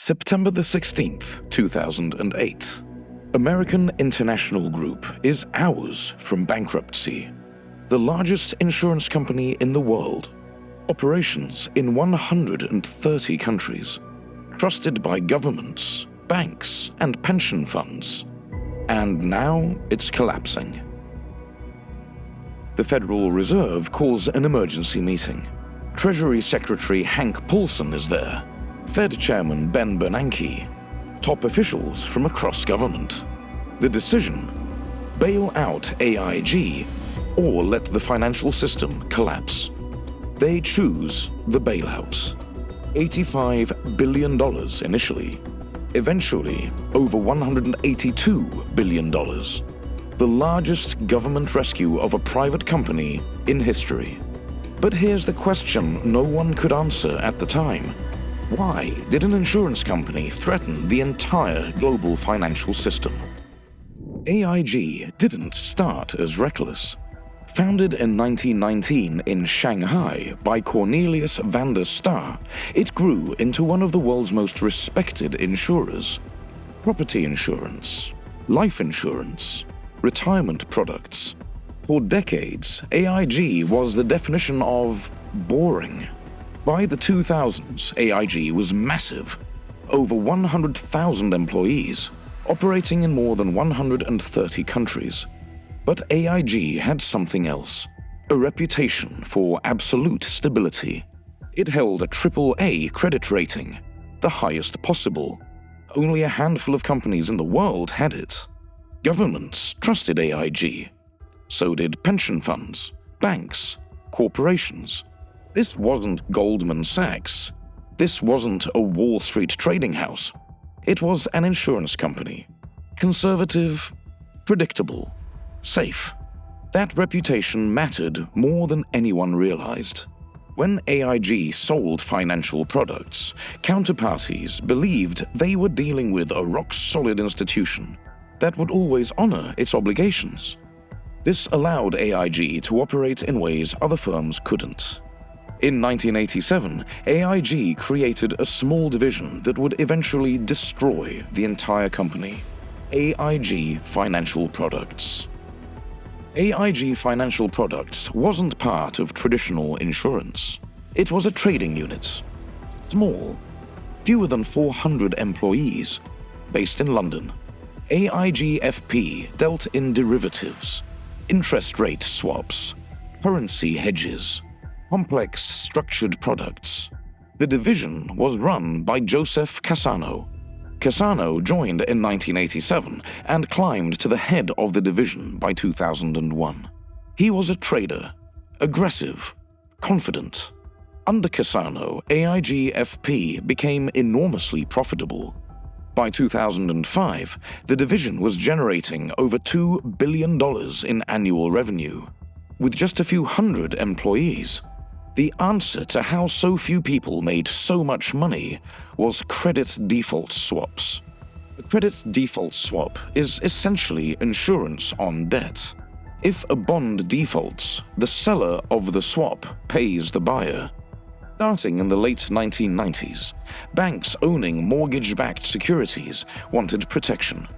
September the 16th, 2008. American International Group is hours from bankruptcy. The largest insurance company in the world. Operations in 130 countries. Trusted by governments, banks, and pension funds. And now it's collapsing. The Federal Reserve calls an emergency meeting. Treasury Secretary Hank Paulson is there. Fed Chairman Ben Bernanke. Top officials from across government. The decision: bail out AIG or let the financial system collapse. They choose the bailout. $85 billion initially. Eventually, over $182 billion. The largest government rescue of a private company in history. But here's the question no one could answer at the time. Why did an insurance company threaten the entire global financial system? AIG didn't start as reckless. Founded in 1919 in Shanghai by Cornelius van der Star, it grew into one of the world's most respected insurers. Property insurance, life insurance, retirement products. For decades, AIG was the definition of boring. By the 2000s, AIG was massive. Over 100,000 employees, operating in more than 130 countries. But AIG had something else, a reputation for absolute stability. It held a AAA credit rating, the highest possible. Only a handful of companies in the world had it. Governments trusted AIG. So did pension funds, banks, corporations. This wasn't Goldman Sachs. This wasn't a Wall Street trading house. It was an insurance company. Conservative, predictable, safe. That reputation mattered more than anyone realized. When AIG sold financial products, counterparties believed they were dealing with a rock-solid institution that would always honor its obligations. This allowed AIG to operate in ways other firms couldn't. In 1987, AIG created a small division that would eventually destroy the entire company: AIG Financial Products. AIG Financial Products wasn't part of traditional insurance. It was a trading unit. Small, fewer than 400 employees, based in London. AIGFP dealt in derivatives, interest rate swaps, currency hedges, complex structured products. The division was run by Joseph Cassano. Cassano joined in 1987 and climbed to the head of the division by 2001. He was a trader, aggressive, confident. Under Cassano, AIGFP became enormously profitable. By 2005, the division was generating over $2 billion in annual revenue, with just a few hundred employees. The answer to how so few people made so much money was credit default swaps. A credit default swap is essentially insurance on debt. If a bond defaults, the seller of the swap pays the buyer. Starting in the late 1990s, banks owning mortgage-backed securities wanted protection.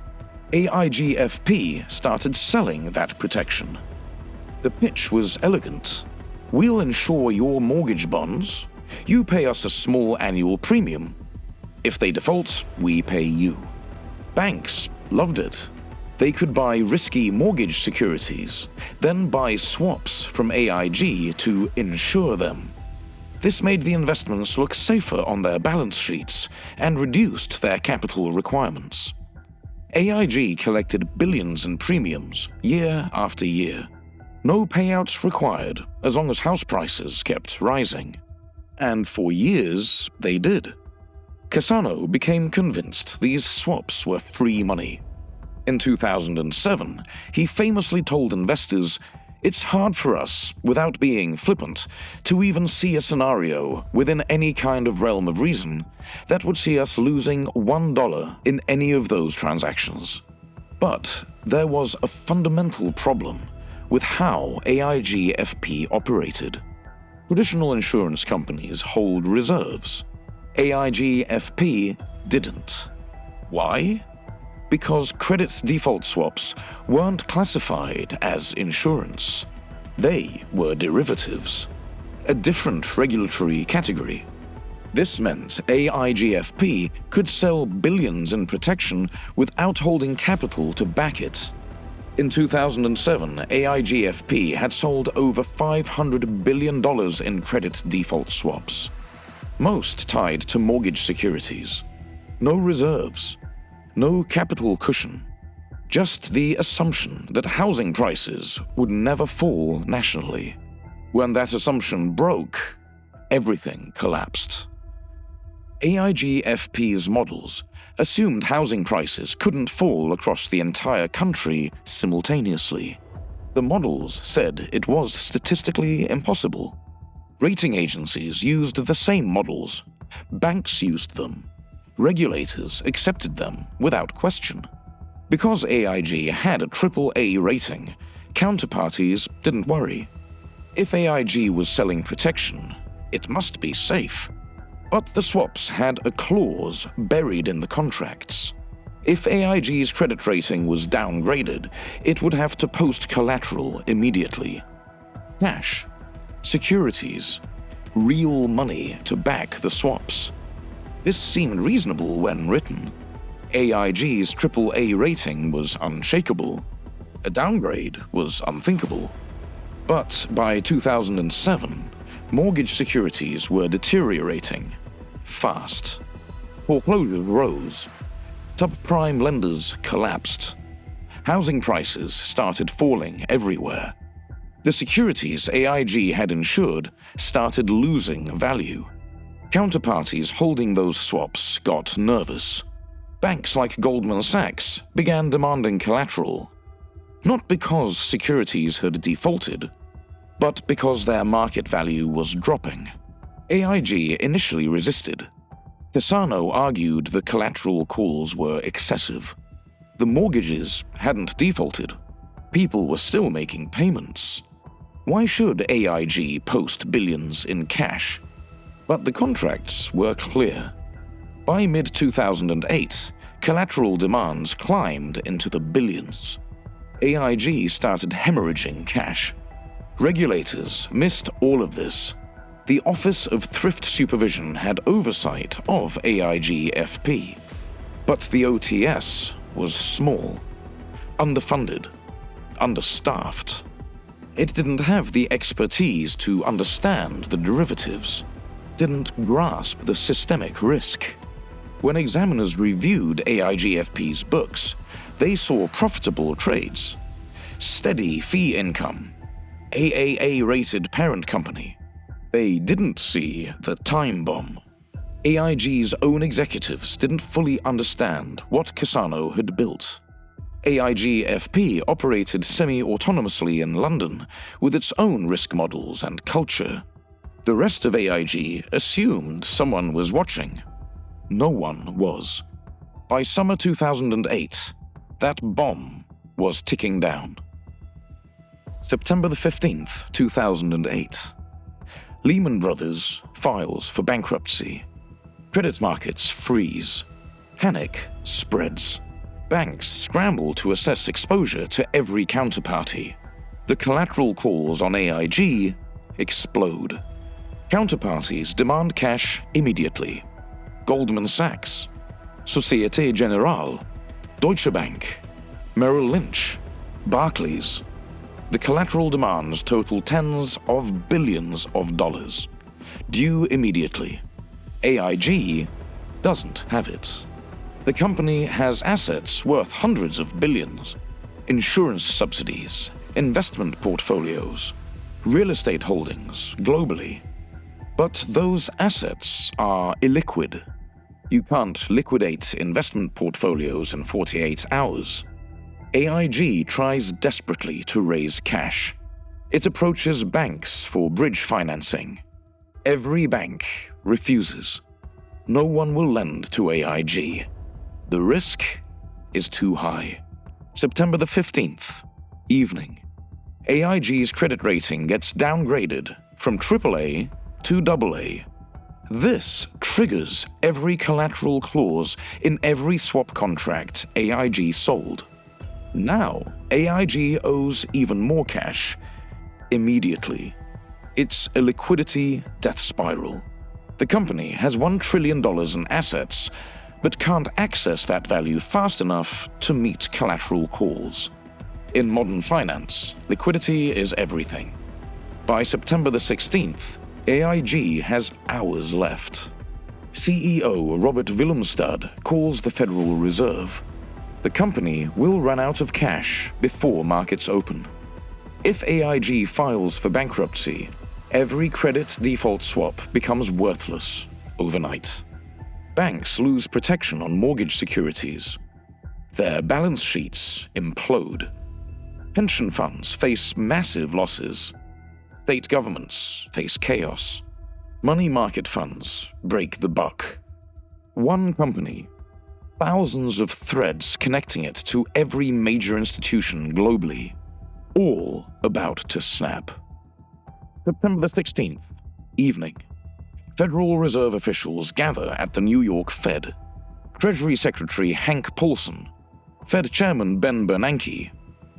AIGFP started selling that protection. The pitch was elegant. We'll insure your mortgage bonds. You pay us a small annual premium. If they default, we pay you. Banks loved it. They could buy risky mortgage securities, then buy swaps from AIG to insure them. This made the investments look safer on their balance sheets and reduced their capital requirements. AIG collected billions in premiums year after year. No payouts required as long as house prices kept rising. And for years, they did. Cassano became convinced these swaps were free money. In 2007, he famously told investors, "It's hard for us, without being flippant, to even see a scenario within any kind of realm of reason that would see us losing $1 in any of those transactions." But there was a fundamental problem with how AIGFP operated. Traditional insurance companies hold reserves. AIGFP didn't. Why? Because credit default swaps weren't classified as insurance. They were derivatives, a different regulatory category. This meant AIGFP could sell billions in protection without holding capital to back it. In 2007, AIGFP had sold over $500 billion in credit default swaps, most tied to mortgage securities. No reserves, no capital cushion, just the assumption that housing prices would never fall nationally. When that assumption broke, everything collapsed. AIGFP's models assumed housing prices couldn't fall across the entire country simultaneously. The models said it was statistically impossible. Rating agencies used the same models. Banks used them. Regulators accepted them without question. Because AIG had a AAA rating, counterparties didn't worry. If AIG was selling protection, it must be safe. But the swaps had a clause buried in the contracts. If AIG's credit rating was downgraded, it would have to post collateral immediately. Cash, securities, real money to back the swaps. This seemed reasonable when written. AIG's AAA rating was unshakable. A downgrade was unthinkable. But by 2007, mortgage securities were deteriorating fast. Foreclosures rose. Subprime lenders collapsed. Housing prices started falling everywhere. The securities AIG had insured started losing value. Counterparties holding those swaps got nervous. Banks like Goldman Sachs began demanding collateral, not because securities had defaulted, but because their market value was dropping. AIG initially resisted. Cassano argued the collateral calls were excessive. The mortgages hadn't defaulted. People were still making payments. Why should AIG post billions in cash? But the contracts were clear. By mid-2008, collateral demands climbed into the billions. AIG started hemorrhaging cash. Regulators missed all of this. The Office of Thrift Supervision had oversight of AIGFP, but the OTS was small, underfunded, understaffed. It didn't have the expertise to understand the derivatives, didn't grasp the systemic risk. When examiners reviewed AIGFP's books, they saw profitable trades, steady fee income, AAA-rated parent company. They didn't see the time bomb. AIG's own executives didn't fully understand what Cassano had built. AIGFP operated semi-autonomously in London with its own risk models and culture. The rest of AIG assumed someone was watching. No one was. By summer 2008, that bomb was ticking down. September the 15th, 2008. Lehman Brothers files for bankruptcy. Credit markets freeze. Panic spreads. Banks scramble to assess exposure to every counterparty. The collateral calls on AIG explode. Counterparties demand cash immediately. Goldman Sachs, Société Générale, Deutsche Bank, Merrill Lynch, Barclays. The collateral demands total tens of billions of dollars, due immediately. AIG doesn't have it. The company has assets worth hundreds of billions, insurance subsidies, investment portfolios, real estate holdings globally. But those assets are illiquid. You can't liquidate investment portfolios in 48 hours. AIG tries desperately to raise cash. It approaches banks for bridge financing. Every bank refuses. No one will lend to AIG. The risk is too high. September the 15th, evening. AIG's credit rating gets downgraded from AAA to AA. This triggers every collateral clause in every swap contract AIG sold. Now, AIG owes even more cash immediately. It's a liquidity death spiral. The company has $1 trillion in assets, but can't access that value fast enough to meet collateral calls. In modern finance, liquidity is everything. By September the 16th, AIG has hours left. CEO Robert Willemstad calls the Federal Reserve. The company will run out of cash before markets open. If AIG files for bankruptcy, every credit default swap becomes worthless overnight. Banks lose protection on mortgage securities. Their balance sheets implode. Pension funds face massive losses. State governments face chaos. Money market funds break the buck. One company, thousands of threads connecting it to every major institution globally, all about to snap. September the 16th, evening. Federal Reserve officials gather at the New York Fed. Treasury Secretary Hank Paulson, Fed Chairman Ben Bernanke,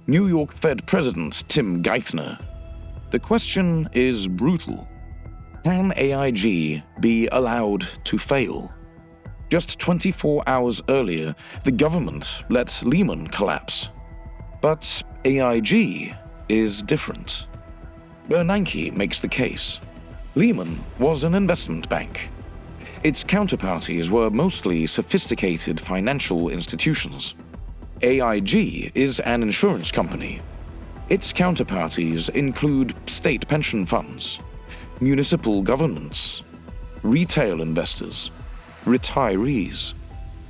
New York Fed President Tim Geithner. The question is brutal. Can AIG be allowed to fail? Just 24 hours earlier, the government let Lehman collapse. But AIG is different. Bernanke makes the case. Lehman was an investment bank. Its counterparties were mostly sophisticated financial institutions. AIG is an insurance company. Its counterparties include state pension funds, municipal governments, retail investors, retirees.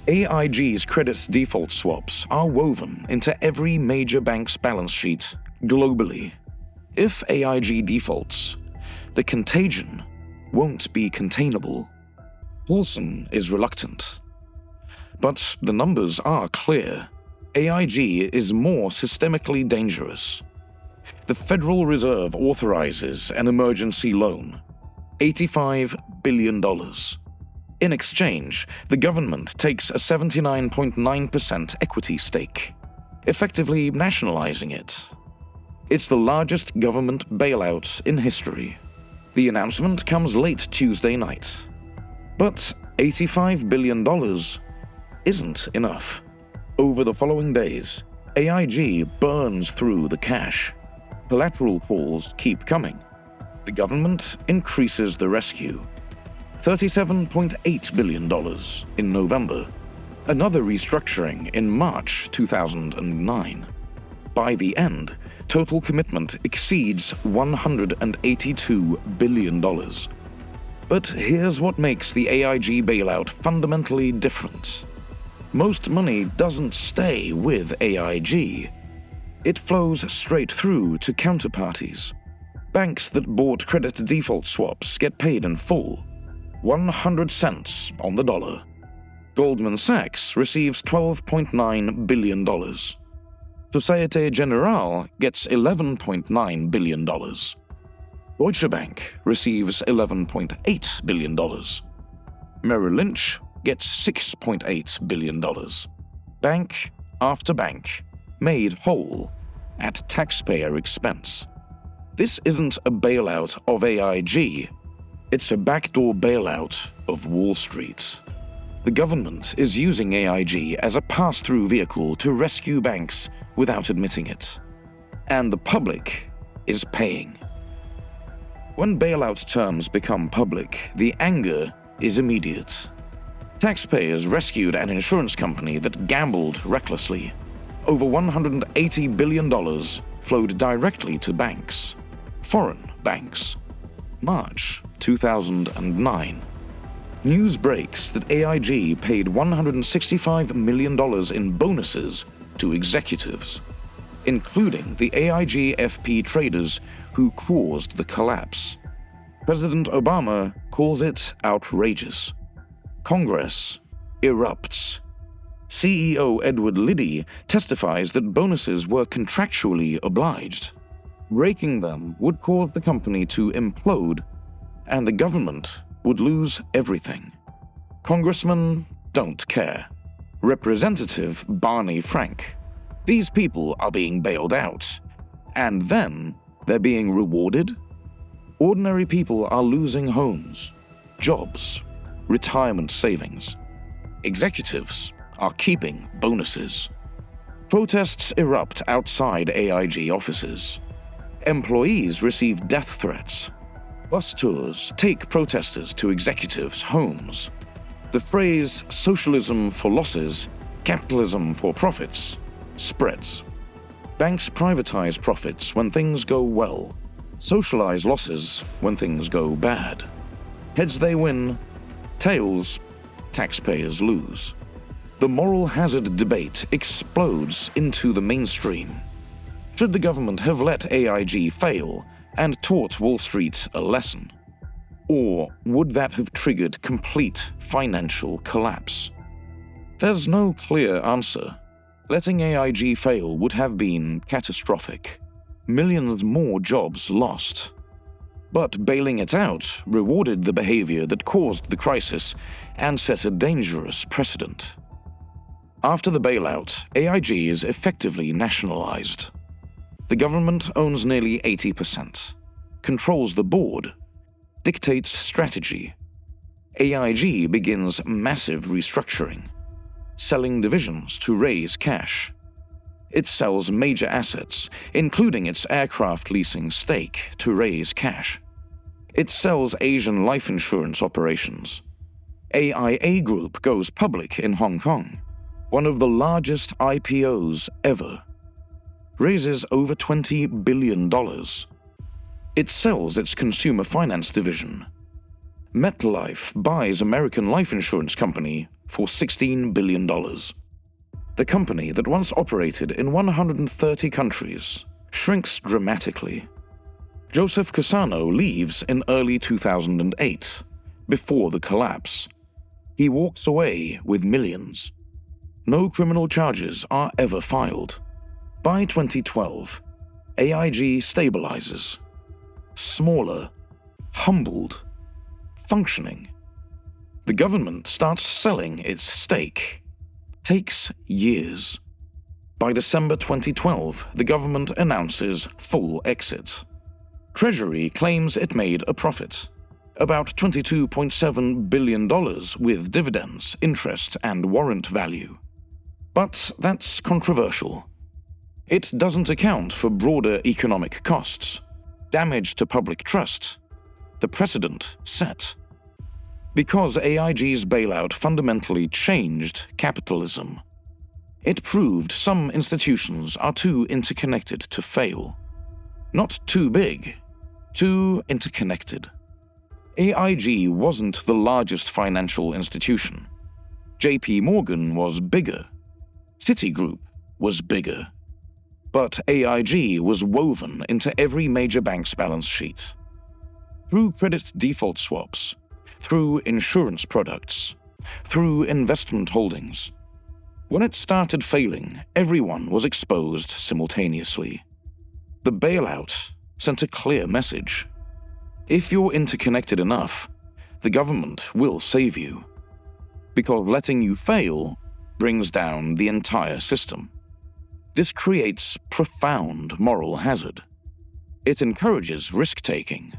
AIG's credit default swaps are woven into every major bank's balance sheet globally. If AIG defaults, the contagion won't be containable. Paulson is reluctant. But the numbers are clear. AIG is more systemically dangerous. The Federal Reserve authorizes an emergency loan, $85 billion. In exchange, the government takes a 79.9% equity stake, effectively nationalizing it. It's the largest government bailout in history. The announcement comes late Tuesday night. But $85 billion isn't enough. Over the following days, AIG burns through the cash. Collateral calls keep coming. The government increases the rescue. $37.8 billion in November. Another restructuring in March 2009. By the end, total commitment exceeds $182 billion. But here's what makes the AIG bailout fundamentally different. Most money doesn't stay with AIG. It flows straight through to counterparties. Banks that bought credit default swaps get paid in full, 100 cents on the dollar. Goldman Sachs receives $12.9 billion. Société Générale gets $11.9 billion. Deutsche Bank receives $11.8 billion. Merrill Lynch gets $6.8 billion. Bank after bank made whole at taxpayer expense. This isn't a bailout of AIG, it's a backdoor bailout of Wall Street. The government is using AIG as a pass-through vehicle to rescue banks without admitting it. And the public is paying. When bailout terms become public, the anger is immediate. Taxpayers rescued an insurance company that gambled recklessly. Over $180 billion flowed directly to banks, foreign banks. March 2009. News breaks that AIG paid $165 million in bonuses to executives, including the AIGFP traders who caused the collapse. President Obama calls it outrageous. Congress erupts. CEO Edward Liddy testifies that bonuses were contractually obliged. Breaking them would cause the company to implode, and the government would lose everything. Congressmen don't care. Representative Barney Frank. These people are being bailed out. And then they're being rewarded? Ordinary people are losing homes, jobs, retirement savings. Executives are keeping bonuses. Protests erupt outside AIG offices. Employees receive death threats. Bus tours take protesters to executives' homes. The phrase socialism for losses, capitalism for profits spreads. Banks privatize profits when things go well, socialize losses when things go bad. Heads they win, tails taxpayers lose. The moral hazard debate explodes into the mainstream. Should the government have let AIG fail and taught Wall Street a lesson? Or would that have triggered complete financial collapse? There's no clear answer. Letting AIG fail would have been catastrophic. Millions more jobs lost. But bailing it out rewarded the behavior that caused the crisis and set a dangerous precedent. After the bailout, AIG is effectively nationalized. The government owns nearly 80%, controls the board, dictates strategy. AIG begins massive restructuring, selling divisions to raise cash. It sells major assets, including its aircraft leasing stake, to raise cash. It sells Asian life insurance operations. AIA Group goes public in Hong Kong, one of the largest IPOs ever. Raises over $20 billion. It sells its consumer finance division. MetLife buys American life insurance company for $16 billion. The company that once operated in 130 countries shrinks dramatically. Joseph Cassano leaves in early 2008, before the collapse. He walks away with millions. No criminal charges are ever filed. By 2012, AIG stabilizes. Smaller, humbled, functioning. The government starts selling its stake. Takes years. By December 2012, the government announces full exit. Treasury claims it made a profit, about $22.7 billion with dividends, interest, and warrant value. But that's controversial. It doesn't account for broader economic costs, damage to public trust, the precedent set. Because AIG's bailout fundamentally changed capitalism. It proved some institutions are too interconnected to fail. Not too big, too interconnected. AIG wasn't the largest financial institution. JP Morgan was bigger. Citigroup was bigger. But AIG was woven into every major bank's balance sheet. Through credit default swaps, through insurance products, through investment holdings. When it started failing, everyone was exposed simultaneously. The bailout sent a clear message. If you're interconnected enough, the government will save you. Because letting you fail brings down the entire system. This creates profound moral hazard. It encourages risk-taking.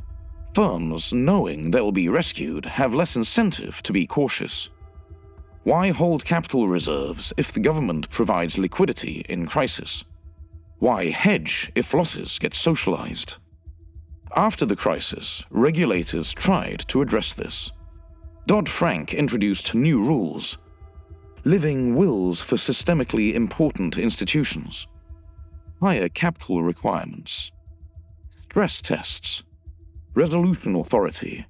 Firms, knowing they'll be rescued, have less incentive to be cautious. Why hold capital reserves if the government provides liquidity in crisis? Why hedge if losses get socialized? After the crisis, regulators tried to address this. Dodd-Frank introduced new rules. Living wills for systemically important institutions. Higher capital requirements. Stress tests. Resolution authority.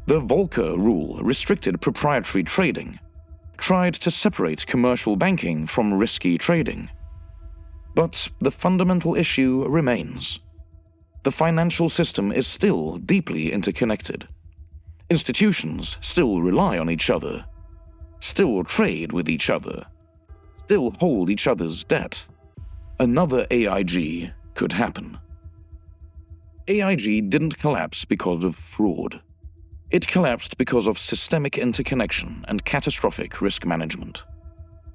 The Volcker rule restricted proprietary trading. Tried to separate commercial banking from risky trading. But the fundamental issue remains. The financial system is still deeply interconnected. Institutions still rely on each other, still trade with each other, still hold each other's debt. Another AIG could happen. AIG didn't collapse because of fraud. It collapsed because of systemic interconnection and catastrophic risk management.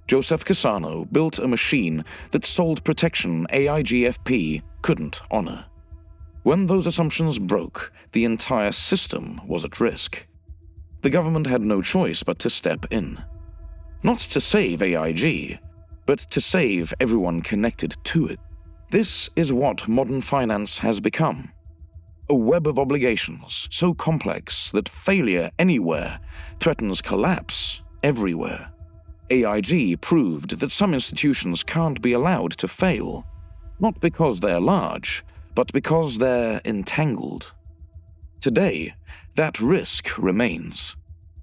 Joseph Cassano built a machine that sold protection AIGFP couldn't honor. When those assumptions broke, the entire system was at risk. The government had no choice but to step in. Not to save AIG, but to save everyone connected to it. This is what modern finance has become. A web of obligations so complex that failure anywhere threatens collapse everywhere. AIG proved that some institutions can't be allowed to fail, not because they're large, but because they're entangled. Today, that risk remains.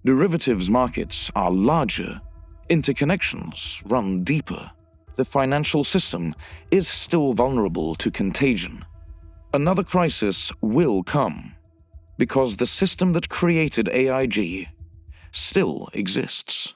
Derivatives markets are larger, interconnections run deeper. The financial system is still vulnerable to contagion. Another crisis will come, because the system that created AIG still exists.